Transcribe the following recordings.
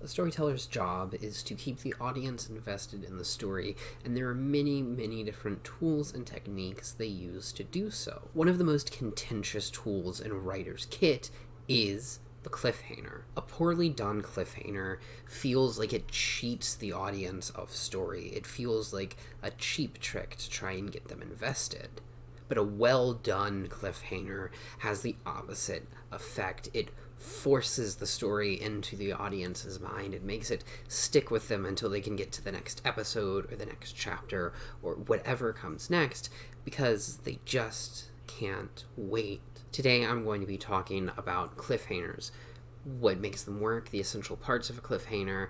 A storyteller's job is to keep the audience invested in the story, and there are many, many different tools and techniques they use to do so. One of the most contentious tools in a writer's kit is the cliffhanger. A poorly done cliffhanger feels like it cheats the audience of story. It feels like a cheap trick to try and get them invested. But a well-done cliffhanger has the opposite effect. It forces the story into the audience's mind. It makes it stick with them until they can get to the next episode or the next chapter or whatever comes next, because they just can't wait. Today I'm going to be talking about cliffhangers, what makes them work, the essential parts of a cliffhanger,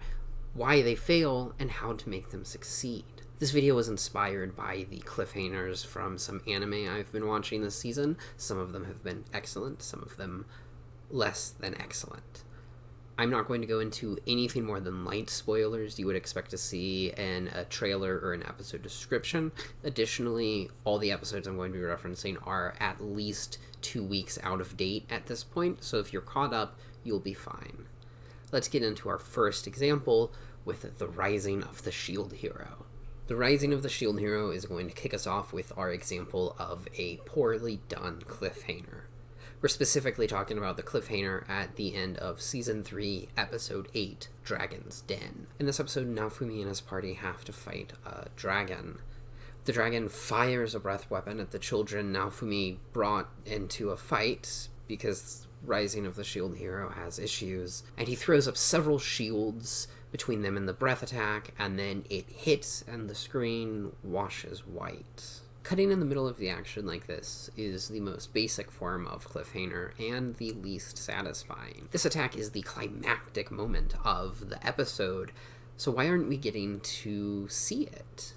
why they fail, and how to make them succeed. This video was inspired by the cliffhangers from some anime I've been watching this season. Some of them have been excellent, some of them less than excellent. I'm not going to go into anything more than light spoilers you would expect to see in a trailer or an episode description. Additionally, all the episodes I'm going to be referencing are at least 2 weeks out of date at this point, so if you're caught up, you'll be fine. Let's get into our first example with the Rising of the Shield Hero. The Rising of the Shield Hero is going to kick us off with our example of a poorly done cliffhanger. We're specifically talking about the cliffhanger at the end of Season 3, Episode 8, Dragon's Den. In this episode, Naofumi and his party have to fight a dragon. The dragon fires a breath weapon at the children Naofumi brought into a fight because Rising of the Shield Hero has issues, and he throws up several shields between them and the breath attack, and then it hits and the screen washes white. Cutting in the middle of the action like this is the most basic form of cliffhanger and the least satisfying. This attack is the climactic moment of the episode, so why aren't we getting to see it?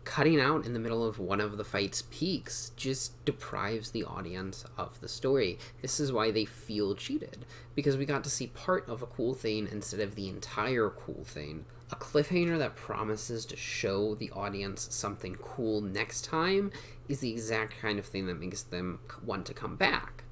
Cutting out in the middle of one of the fight's peaks just deprives the audience of the story. This is why they feel cheated, because we got to see part of a cool thing instead of the entire cool thing. A cliffhanger that promises to show the audience something cool next time is the exact kind of thing that makes them want to come back.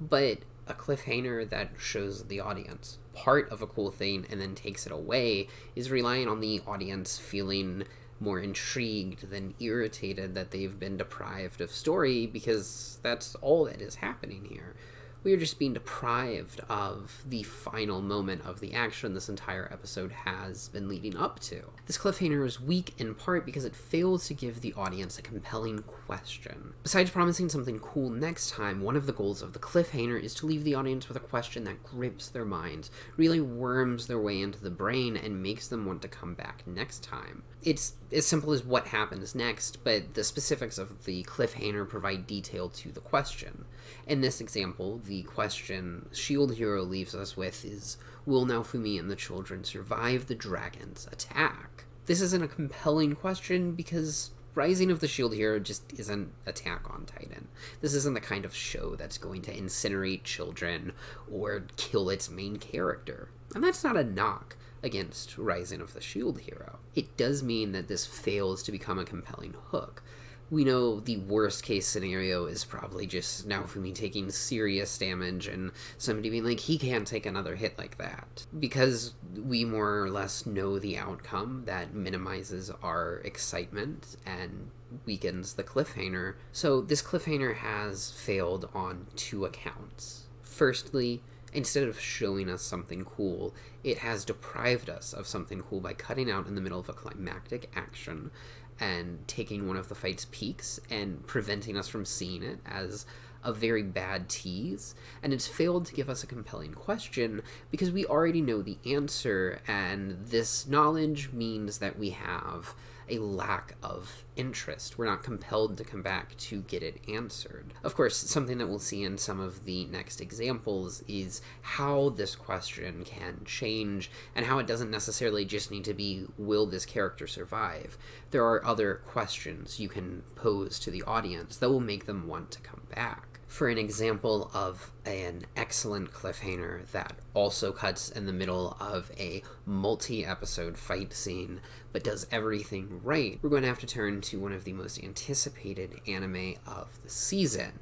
But a cliffhanger that shows the audience part of a cool thing and then takes it away is relying on the audience feeling more intrigued than irritated that they've been deprived of story, because that's all that is happening here. We are just being deprived of the final moment of the action this entire episode has been leading up to. This cliffhanger is weak in part because it fails to give the audience a compelling question. Besides promising something cool next time, one of the goals of the cliffhanger is to leave the audience with a question that grips their minds, really worms their way into the brain, and makes them want to come back next time. It's as simple as what happens next, but the specifics of the cliffhanger provide detail to the question. In this example, the question Shield Hero leaves us with is, will Naofumi and the children survive the dragon's attack? This isn't a compelling question because Rising of the Shield Hero just isn't Attack on Titan. This isn't the kind of show that's going to incinerate children or kill its main character. And that's not a knock against Rising of the Shield Hero. It does mean that this fails to become a compelling hook. We know the worst case scenario is probably just Naofumi taking serious damage and somebody being like, he can't take another hit like that. Because we more or less know the outcome, that minimizes our excitement and weakens the cliffhanger. So this cliffhanger has failed on 2 accounts. Firstly, instead of showing us something cool, it has deprived us of something cool by cutting out in the middle of a climactic action and taking one of the fight's peaks and preventing us from seeing it as a very bad tease. And it's failed to give us a compelling question because we already know the answer, and this knowledge means that we have a lack of interest. We're not compelled to come back to get it answered. Of course, something that we'll see in some of the next examples is how this question can change and how it doesn't necessarily just need to be, will this character survive? There are other questions you can pose to the audience that will make them want to come back. For an example of an excellent cliffhanger that also cuts in the middle of a multi-episode fight scene but does everything right, we're going to have to turn to one of the most anticipated anime of the season,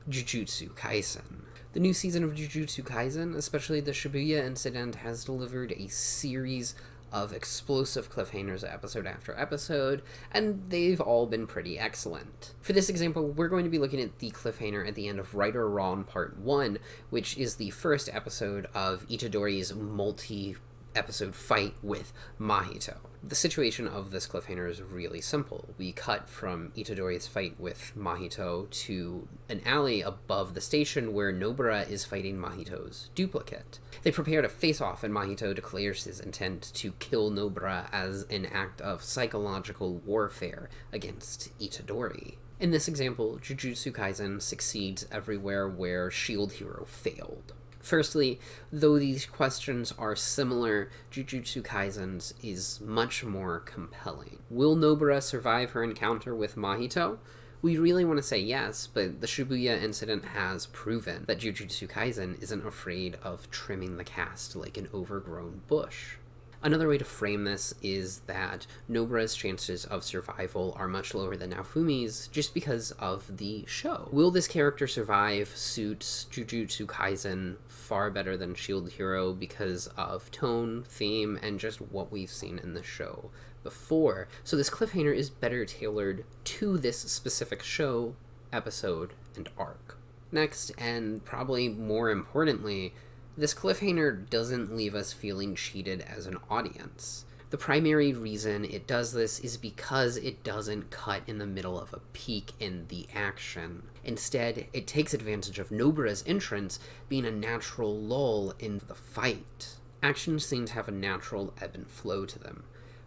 Jujutsu Kaisen. The new season of Jujutsu Kaisen, especially the Shibuya incident, has delivered a series of explosive cliffhangers episode after episode, and they've all been pretty excellent. For this example, we're going to be looking at the cliffhanger at the end of Right or Wrong Part 1, which is the first episode of Itadori's multi-episode fight with Mahito. The situation of this cliffhanger is really simple. We cut from Itadori's fight with Mahito to an alley above the station where Nobara is fighting Mahito's duplicate. They prepare to face off, and Mahito declares his intent to kill Nobara as an act of psychological warfare against Itadori. In this example, Jujutsu Kaisen succeeds everywhere where Shield Hero failed. Firstly, though these questions are similar, Jujutsu Kaisen's is much more compelling. Will Nobara survive her encounter with Mahito? We really want to say yes, but the Shibuya incident has proven that Jujutsu Kaisen isn't afraid of trimming the cast like an overgrown bush. Another way to frame this is that Nobara's chances of survival are much lower than Naofumi's just because of the show. Will this character survive suits Jujutsu Kaisen far better than Shield Hero because of tone, theme, and just what we've seen in the show before. So this cliffhanger is better tailored to this specific show, episode, and arc. Next, and probably more importantly, this cliffhanger doesn't leave us feeling cheated as an audience. The primary reason it does this is because it doesn't cut in the middle of a peak in the action. Instead, it takes advantage of Nobara's entrance being a natural lull in the fight. Action scenes have a natural ebb and flow to them.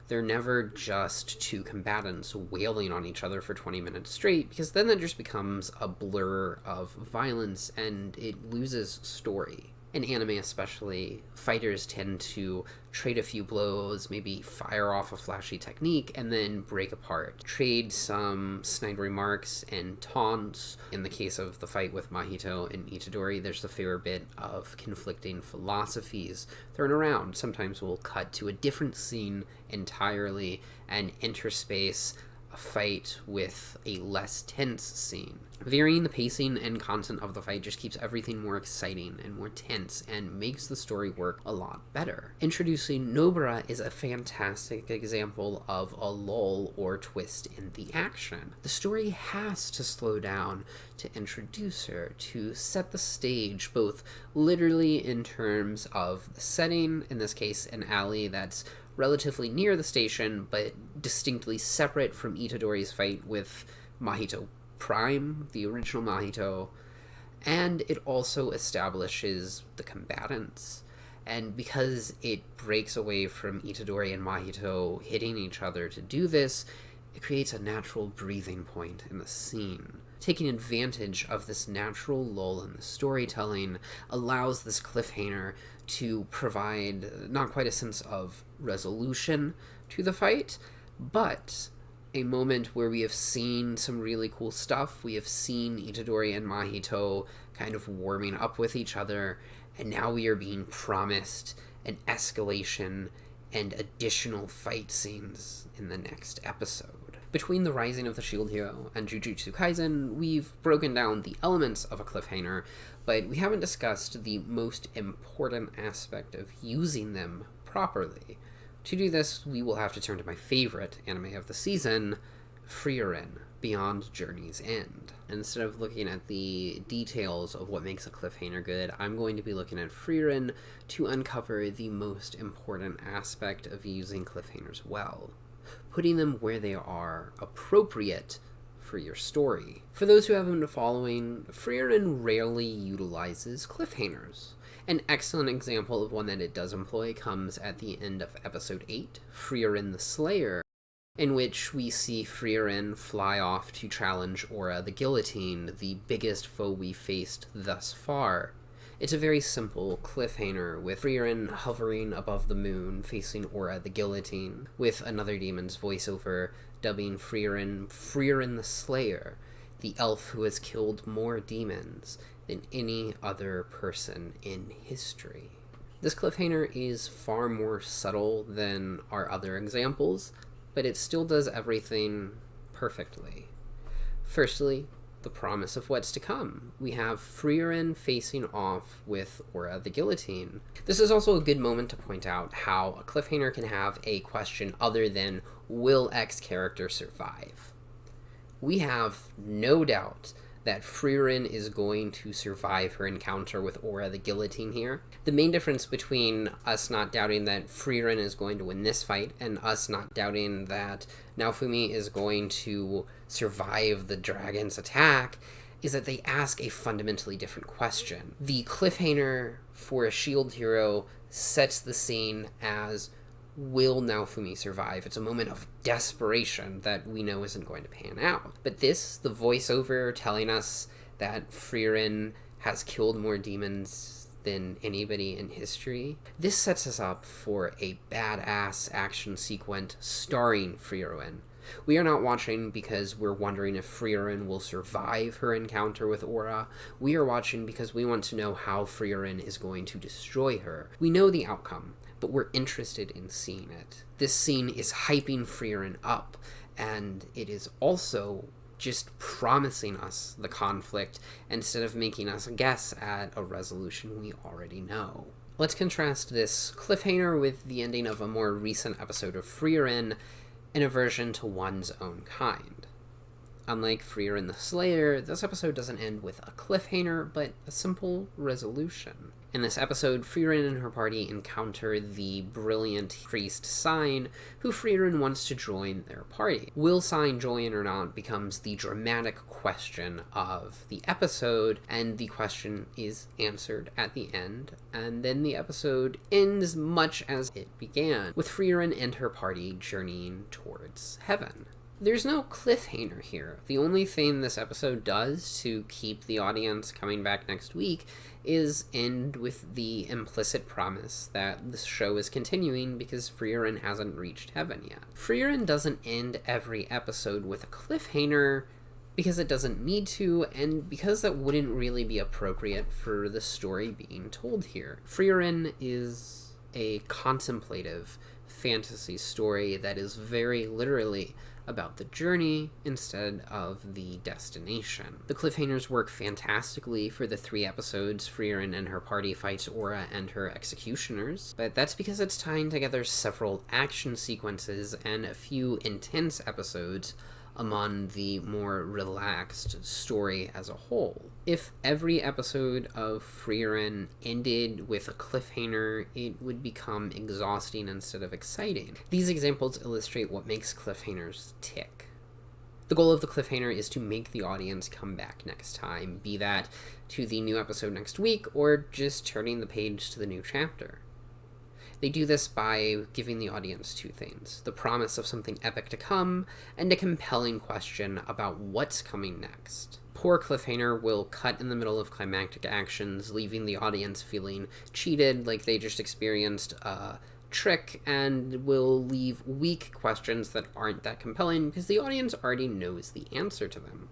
They're never just two combatants wailing on each other for 20 minutes straight, because then that just becomes a blur of violence and it loses story. In anime especially, fighters tend to trade a few blows, maybe fire off a flashy technique, and then break apart. Trade some snide remarks and taunts. In the case of the fight with Mahito and Itadori, there's a fair bit of conflicting philosophies thrown around. Sometimes we'll cut to a different scene entirely and interspace a fight with a less tense scene. Varying the pacing and content of the fight just keeps everything more exciting and more tense and makes the story work a lot better. Introducing Nobara is a fantastic example of a lull or twist in the action. The story has to slow down to introduce her, to set the stage, both literally in terms of the setting, in this case an alley that's relatively near the station, but distinctly separate from Itadori's fight with Mahito Prime, the original Mahito, and it also establishes the combatants. And because it breaks away from Itadori and Mahito hitting each other to do this, it creates a natural breathing point in the scene. Taking advantage of this natural lull in the storytelling allows this cliffhanger to provide not quite a sense of resolution to the fight, but a moment where we have seen some really cool stuff. We have seen Itadori and Mahito kind of warming up with each other, and now we are being promised an escalation and additional fight scenes in the next episode. Between the Rising of the Shield Hero and Jujutsu Kaisen, we've broken down the elements of a cliffhanger, but we haven't discussed the most important aspect of using them properly. To do this, we will have to turn to my favorite anime of the season, Frieren, Beyond Journey's End. Instead of looking at the details of what makes a cliffhanger good, I'm going to be looking at Frieren to uncover the most important aspect of using cliffhangers well, putting them where they are appropriate for your story. For those who haven't been following, Frieren rarely utilizes cliffhangers. An excellent example of one that it does employ comes at the end of episode 8, Frieren the Slayer, in which we see Frieren fly off to challenge Aura the Guillotine, the biggest foe we faced thus far. It's a very simple cliffhanger, with Frieren hovering above the moon facing Aura the Guillotine, with another demon's voiceover dubbing Frieren Frieren the Slayer, the elf who has killed more demons than any other person in history. This cliffhanger is far more subtle than our other examples, but it still does everything perfectly. Firstly, the promise of what's to come. We have Frieren facing off with Aura the Guillotine. This is also a good moment to point out how a cliffhanger can have a question other than, will X character survive? We have no doubt that Frieren is going to survive her encounter with Aura the Guillotine here. The main difference between us not doubting that Frieren is going to win this fight and us not doubting that Naofumi is going to survive the dragon's attack is that they ask a fundamentally different question. The cliffhanger for a shield hero sets the scene as, will Naofumi survive? It's a moment of desperation that we know isn't going to pan out. But this, the voiceover telling us that Frieren has killed more demons than anybody in history, this sets us up for a badass action sequence starring Frieren. We are not watching because we're wondering if Frieren will survive her encounter with Aura. We are watching because we want to know how Frieren is going to destroy her. We know the outcome, but we're interested in seeing it. This scene is hyping Frieren up, and it is also just promising us the conflict instead of making us guess at a resolution we already know. Let's contrast this cliffhanger with the ending of a more recent episode of Frieren, an aversion to one's own kind. Unlike Frieren the Slayer, this episode doesn't end with a cliffhanger, but a simple resolution. In this episode, Frieren and her party encounter the brilliant priest Sign, who Frieren wants to join their party. Will Sign join or not becomes the dramatic question of the episode, and the question is answered at the end, and then the episode ends much as it began, with Frieren and her party journeying towards heaven. There's no cliffhanger here. The only thing this episode does to keep the audience coming back next week is end with the implicit promise that the show is continuing because Frieren hasn't reached heaven yet. Frieren doesn't end every episode with a cliffhanger because it doesn't need to, and because that wouldn't really be appropriate for the story being told here. Frieren is a contemplative fantasy story that is very literally about the journey instead of the destination. The cliffhangers work fantastically for the 3 episodes Frieren and her party fights Aura and her executioners, but that's because it's tying together several action sequences and a few intense episodes among the more relaxed story as a whole. If every episode of Frieren ended with a cliffhanger, it would become exhausting instead of exciting. These examples illustrate what makes cliffhangers tick. The goal of the cliffhanger is to make the audience come back next time, be that to the new episode next week or just turning the page to the new chapter. They do this by giving the audience 2 things: the promise of something epic to come, and a compelling question about what's coming next. Poor cliffhanger will cut in the middle of climactic actions, leaving the audience feeling cheated, like they just experienced a trick, and will leave weak questions that aren't that compelling because the audience already knows the answer to them.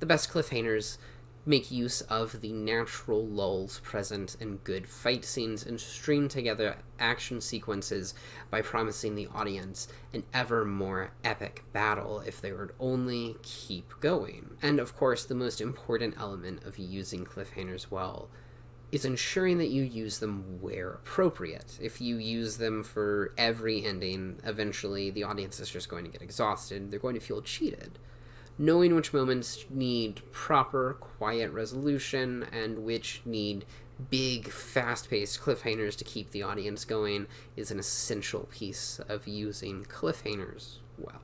The best cliffhangers make use of the natural lulls present in good fight scenes and string together action sequences by promising the audience an ever more epic battle if they would only keep going. And of course, the most important element of using cliffhangers well is ensuring that you use them where appropriate. If you use them for every ending, eventually the audience is just going to get exhausted. They're going to feel cheated. Knowing which moments need proper, quiet resolution and which need big, fast-paced cliffhangers to keep the audience going is an essential piece of using cliffhangers well.